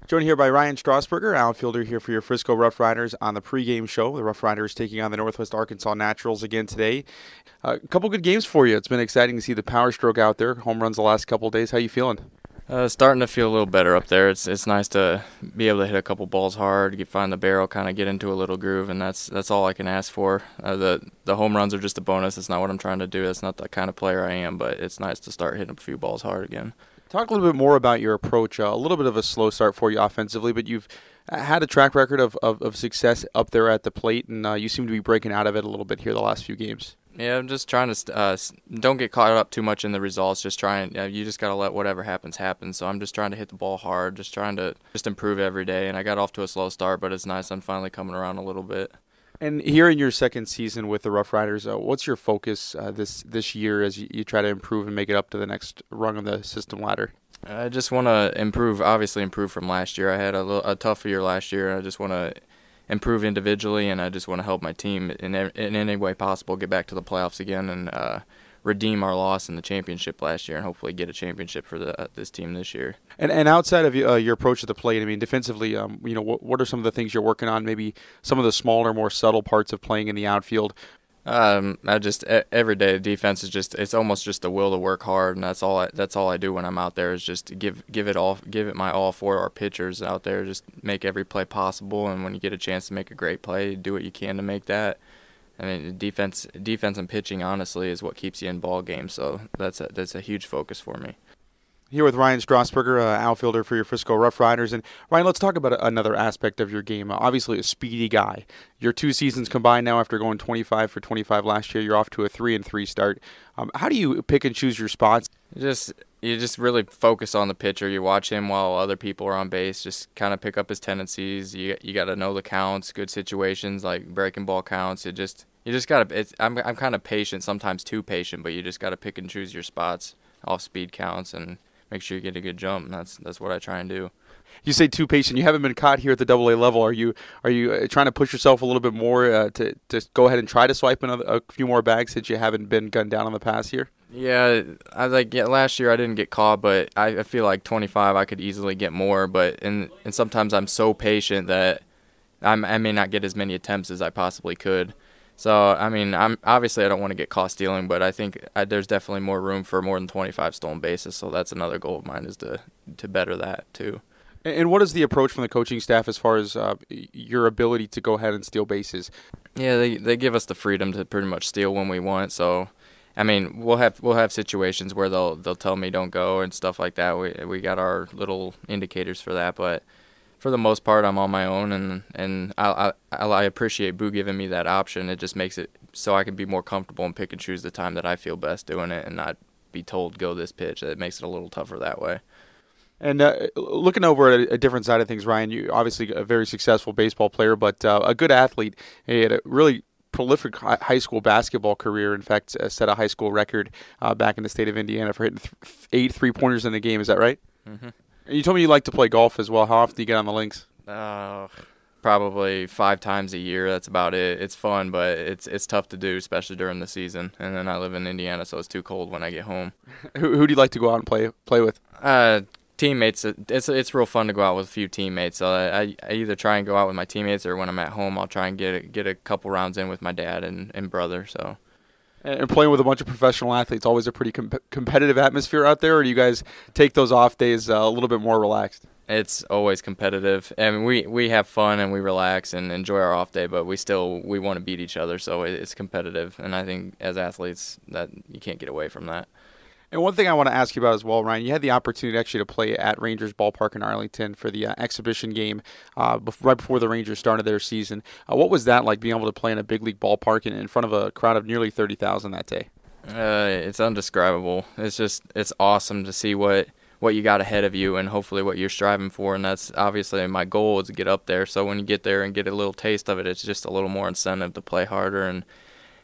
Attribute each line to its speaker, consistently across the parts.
Speaker 1: Joined here by Ryan Strausborger, outfielder here for your Frisco Rough Riders on the pregame show. The Rough Riders taking on the Northwest Arkansas Naturals again today. A couple good games for you. It's been exciting to see the power stroke out there. Home runs the last couple of days. How you feeling?
Speaker 2: Starting to feel a little better up there. It's nice to be able to hit a couple balls hard, find the barrel, kind of get into a little groove, and that's all I can ask for. The home runs are just a bonus. It's not what I'm trying to do. That's not the kind of player I am, but it's nice to start hitting a few balls hard again.
Speaker 1: Talk a little bit more about your approach. A little bit of a slow start for you offensively, but you've had a track record of success up there at the plate, and you seem to be breaking out of it a little bit here the last few games.
Speaker 2: Yeah, I'm just trying to don't get caught up too much in the results. Just trying, you just got to let whatever happens happen. So I'm just trying to hit the ball hard, just trying to improve every day. And I got off to a slow start, but it's nice I'm finally coming around a little bit.
Speaker 1: And here in your second season with the Rough Riders, what's your focus this year as you try to improve and make it up to the next rung of the system ladder?
Speaker 2: I just want to improve from last year. I had a tougher year last year, and I just want to improve individually, and I just want to help my team in any way possible get back to the playoffs again and redeem our loss in the championship last year and hopefully get a championship for this team this year.
Speaker 1: And outside of your approach to the plate, I mean, defensively, what are some of the things you're working on? Maybe some of the smaller, more subtle parts of playing in the outfield.
Speaker 2: Every day defense is it's almost just the will to work hard, and that's all I do when I'm out there is just give it my all for our pitchers out there. Just make every play possible, and when you get a chance to make a great play, do what you can to make that. I mean, defense and pitching honestly is what keeps you in ball games. So that's a huge focus for me.
Speaker 1: Here with Ryan Strausberger, outfielder for your Frisco Rough Riders. And Ryan, let's talk about another aspect of your game. Obviously, a speedy guy. Your two seasons combined now, after going 25 for 25 last year, you're off to a 3-3 start. How do you pick and choose your spots?
Speaker 2: You just really focus on the pitcher. You watch him while other people are on base. Just kind of pick up his tendencies. You got to know the counts, good situations like breaking ball counts. You just got to. I'm kind of patient, sometimes too patient, but you just got to pick and choose your spots off speed counts and make sure you get a good jump. That's what I try and do.
Speaker 1: You say too patient. You haven't been caught here at the AA level. Are you trying to push yourself a little bit more to go ahead and try to swipe a few more bags since you haven't been gunned down in the past year?
Speaker 2: Yeah, last year I didn't get caught, but I feel like 25 I could easily get more. But and sometimes I'm so patient that I may not get as many attempts as I possibly could. So, I mean, I don't want to get caught stealing, but I think there's definitely more room for more than 25 stolen bases. So that's another goal of mine is to better that too.
Speaker 1: And what is the approach from the coaching staff as far as your ability to go ahead and steal bases?
Speaker 2: Yeah, they give us the freedom to pretty much steal when we want. So, I mean, we'll have situations where they'll tell me don't go and stuff like that. We got our little indicators for that, but for the most part, I'm on my own, and I appreciate Boo giving me that option. It just makes it so I can be more comfortable and pick and choose the time that I feel best doing it, and not be told go this pitch. It makes it a little tougher that way.
Speaker 1: And looking over at a different side of things, Ryan, you obviously a very successful baseball player, but a good athlete. He had a really prolific high school basketball career. In fact, set a high school record back in the state of Indiana for hitting 8 3-pointers in a game. Is that right?
Speaker 2: Mm-hmm.
Speaker 1: You told me you like to play golf as well. How often do you get on the links?
Speaker 2: Probably 5 times a year. That's about it. It's fun, but it's tough to do, especially during the season. And then I live in Indiana, so it's too cold when I get home.
Speaker 1: Who do you like to go out and play with?
Speaker 2: Teammates. It's real fun to go out with a few teammates. So I either try and go out with my teammates, or when I'm at home, I'll try and get a couple rounds in with my dad and brother. So.
Speaker 1: And playing with a bunch of professional athletes, always a pretty competitive atmosphere out there, or do you guys take those off days a little bit more relaxed?
Speaker 2: It's always competitive, and we have fun and we relax and enjoy our off day, but we want to beat each other, so it's competitive. And I think as athletes that you can't get away from that.
Speaker 1: And one thing I want to ask you about as well, Ryan, you had the opportunity actually to play at Rangers Ballpark in Arlington for the exhibition game right before the Rangers started their season. What was that like, being able to play in a big league ballpark in front of a crowd of nearly 30,000 that day?
Speaker 2: It's undescribable. It's awesome to see what you got ahead of you and hopefully what you're striving for, and that's obviously my goal is to get up there. So when you get there and get a little taste of it, it's just a little more incentive to play harder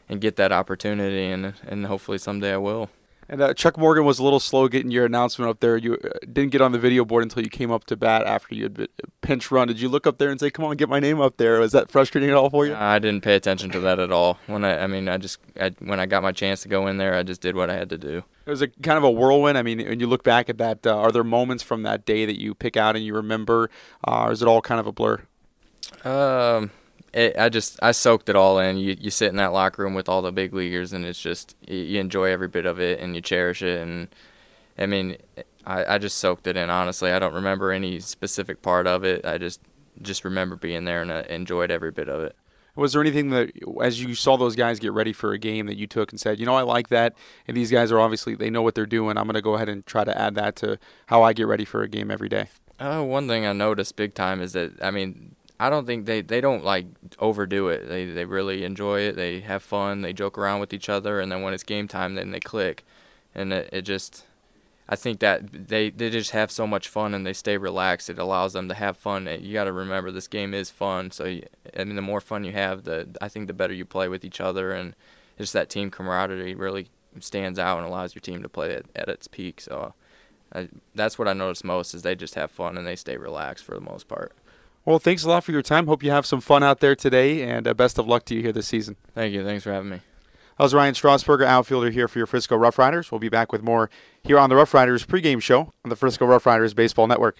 Speaker 2: and get that opportunity, and hopefully someday I will.
Speaker 1: And Chuck Morgan was a little slow getting your announcement up there. You didn't get on the video board until you came up to bat after you had pinch run. Did you look up there and say, "Come on, get my name up there"? Was that frustrating at all for you?
Speaker 2: I didn't pay attention to that at all. When I got my chance to go in there, I just did what I had to do.
Speaker 1: It was a kind of a whirlwind. I mean, when you look back at that, are there moments from that day that you pick out and you remember, or is it all kind of a blur?
Speaker 2: Um, I soaked it all in. You sit in that locker room with all the big leaguers, and it's just you enjoy every bit of it and you cherish it. And I mean, I just soaked it in. Honestly, I don't remember any specific part of it. I just remember being there and I enjoyed every bit of it.
Speaker 1: Was there anything that, as you saw those guys get ready for a game, that you took and said, I like that, and these guys are obviously, they know what they're doing. I'm going to go ahead and try to add that to how I get ready for a game every day.
Speaker 2: One thing I noticed big time is that I don't think they don't like overdo it. They really enjoy it. They have fun. They joke around with each other, and then when it's game time, then they click, and it just. I think that they just have so much fun and they stay relaxed. It allows them to have fun. You got to remember this game is fun. So the more fun you have, I think the better you play with each other, and just that team camaraderie really stands out and allows your team to play at its peak. So that's what I notice most is they just have fun and they stay relaxed for the most part.
Speaker 1: Well, thanks a lot for your time. Hope you have some fun out there today, and best of luck to you here this season.
Speaker 2: Thank you. Thanks for having me.
Speaker 1: That was Ryan Strausborger, outfielder here for your Frisco Rough Riders. We'll be back with more here on the Rough Riders pregame show on the Frisco Rough Riders Baseball Network.